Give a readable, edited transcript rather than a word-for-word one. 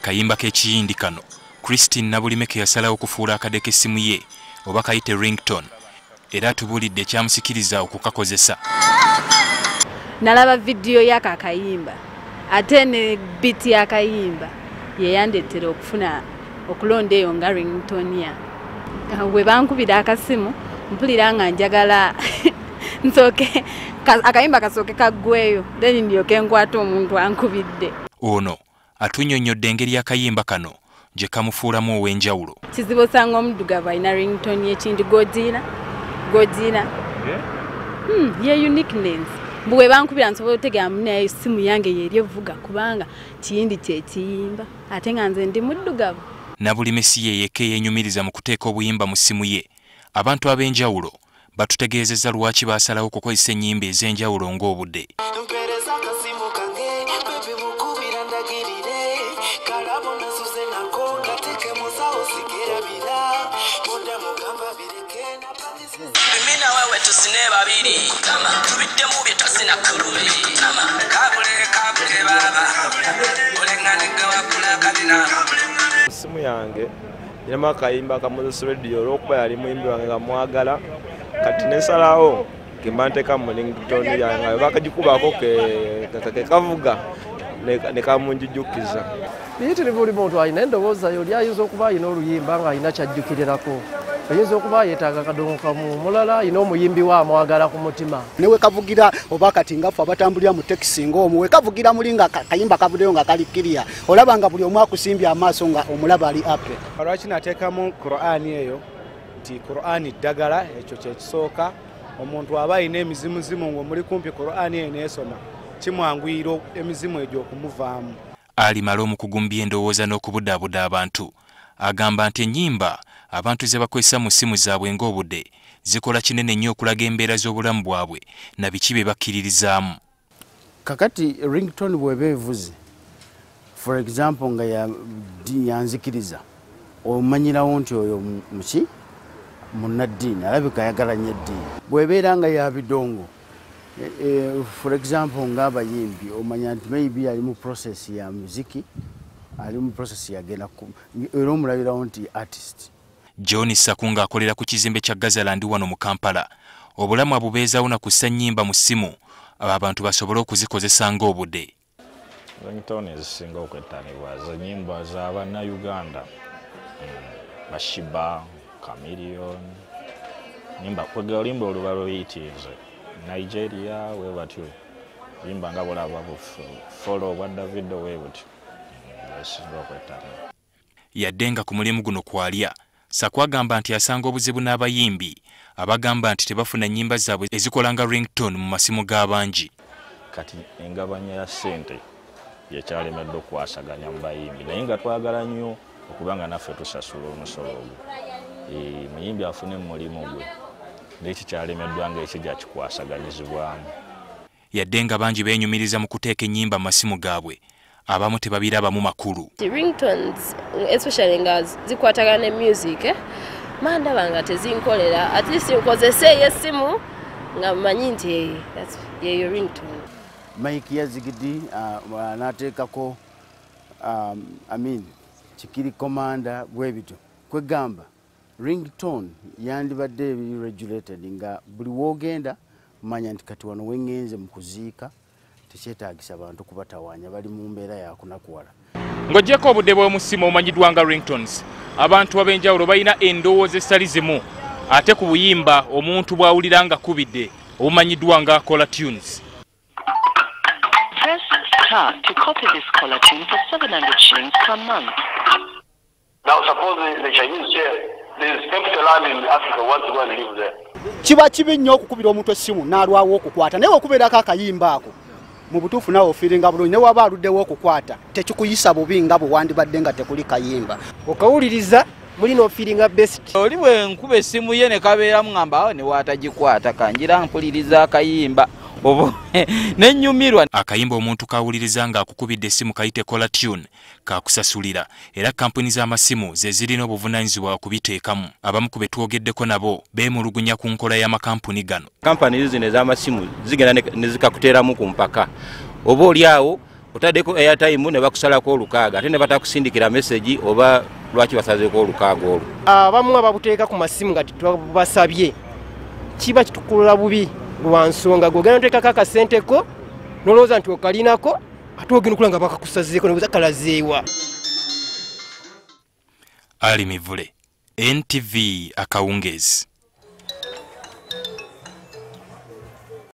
Akayimba k'ekiyindi kano Christine Nabulimeke yasalawo okufuula akadde k'essimu ye oba kayite ringtone era atubuulidde ekyamusikiriza okukakozesa. Nalaba vidiyo y'akakayimba ate ne biti y'akayimba yeyandetera okufuna okulonda eyo nga ringtone ya. Bwe bankubira akasimu mpulira nga njagala nsooke akayimba kasooke kaggweeyo then ndyoke nkwata omuntu ankubidde. Ono atunnyonnyodde engeri y'akayimba kano gye kamufuulamu ow'enjawulo. Kizibu osanga omuddugavu alina ringtone y'ekindi gogiina ye uniqueness. Bwe bankubira nsobola otegeera naye essimu yange yeri evuga kubanga kiyindi kyekiyimba ate nga nze ndi muddugavu. Nabulimesi ye yekka yeenyumiriza mu kuteeka obuyimba mu ssimu ye. Abantu ab'enjawulo batutegeezezza lwaki baasalawo okukozesa ennyimba ez'enjawulo ng'obude. Essimu yange irimu akayimba kamuzesa radio olw'okuba yali muyimbi wange nga mwagala kati nesalawo gemba nteeka mu ringtone yange nga bakagikubako kavuga ne kamunjijjukiza. Biyitirivu buli muntu alina endowooza yoli ayinza okuba alina oluyimba nga alina kyajjukirirako. Ayinza okuba yeetaaga akadongo kamu, mulala alina omuyimbi wa amwagala ku mutima. Newe kavugira oba kati ngaffe abatambulira mu tekisi ng'omwo we kavugira muli nga kayimba kavuddeyo nga kali kiriya olaba nga buli omu akusimbye amaaso nga omulaba ali ape. Lwaki nateekamu Qur'ani eyo nti Qur'ani ddagala ekyo kyekisooka omuntu aba alina emizimuzimu ng'omuli kumpi Qur'ani eyo neesoma kimwanguyira emizimu egyo okumuvaamu. Alimala omukugu byendowooza n'okubudaabuda abantu agamba nti ennyimba abantu ze bakozesa mu ssimu zaabwe ng'obude zikola kinene nnyo okulaga embeera z'obulamu bwabwe na biki bye bakkiririzaamu. Kakati ringtone bw'eba evuze for example nga yanzikiriza omanyirawo nti oyo muki munnaddiini alabika ayagala nnyo eddiini. Bw'ebeera nga ya bidongo for example ng'abayimbi omanya nti maybe ali mu process ya muziki ali mu process yagenda era omulabirawo nti artist. John Sakunga akolera ku kizimbe kya Gazaland wano mu Kampala. Obulamu abubeezaawo na kussa nnyimba mu ssimu abantu basobole okuzikozesa ng'obude. Ringtone ezisinga okwettanibwa ze nnyimba z'Abannayuganda Bashiba, Chameleon, nimba kwega olimba oluba luyitiize Nigeria we batyo limba nga bulaba follow bwa Davido we butyo ezisinga okwettanibwa. Yaddenga ku mulimu guno kwalya Sakwagamba nti asanga obuzibu n'abayimbi abagamba nti tebafuna nnyimba zaabwe ezikola nga ringtone mu masimu g'abangi. Kati engabanya ya ssente yekyalemedde okwasaganya mu bayimbi naye nga twagala nnyo okubanga naffe tusasula omusolo ogwo. Muyimbi afune mu mulimu gwe n'eki kyalemeddwa ng'ekijja kikwasaganyizibwamu. Yaddenga bangi beenyumiriza mu kuteeka ennyimba mu masimu gaabwe. Abamu tebabirabamu makulu. The ringtones especially nga zikwatagana ne music mandaba nga tezinkolera at least nkozese y'essimu nga manyi nti that's your ringtone. Mike yazigidi n'ateekako kikiri commander bwebito kwegamba ringtone yandibadde regulated nga buli woogenda manya nti kati wano wengenze mu kuziika tekyetaagisa abantu kubatawaanya bali mu mbeera yakunakuwala. Ng'oggyeko obudde bw'omu ssimu omanyiddwa nga ringtones, abantu ab'enjawulo balina endowooza essali zimu ate ku buyimba omuntu bw'awulira nga kubidde obumanyiddwa nga caller tunes. Press star to copy this caller tune for 700 shillings per month. Now suppose the Chinese say there is empty land in Africa, want to go and live there. Kiba kibi nnyo okukubira omuntu essimu n'alwawo okukwata naye okubeerako akayimba ako mu butuufu nawe ofiiringa bulungi ne waba aluddewo okukwata tekikuyisa bubi nga bwe wandibadde nga tekuli kayimba. Okawuliriza mulina ofiiringa best. Oli bwe nkuba essimu ye ne kabeeramu ngamba ne waatagikwata kanjira mpuliriza akayimba obo n'ennyumirwa. Akayimba omuntu kawuliriza nga akukubidde essimu kayite caller tune kakusasulira era kampuni z'amasimu ze zirina obuvunaanyizibwa okubiteekamu. Abamu ku be twogeddeko nabo beemulugunya ku nkola y'amakampuni gano. Kampani zino ez'amasimu zigenda ne zikakuteeramu ku mpaka oba oli awo otaddeko airtime ne bakusalako olukaaga ate ne batakusindikira message oba lwaki basazeeko olukaaga olwo. Abamu ababuteeka ku masimu nga tubasabye kiba kitukulula bubi lwa nsonga gwogenda noteekako akasenteko nolowooza nti okalinako ate ogenda okulaba nga bakakusazeeko nebuuza kalazeewa. Ali Mivule, NTV Akawungeezi.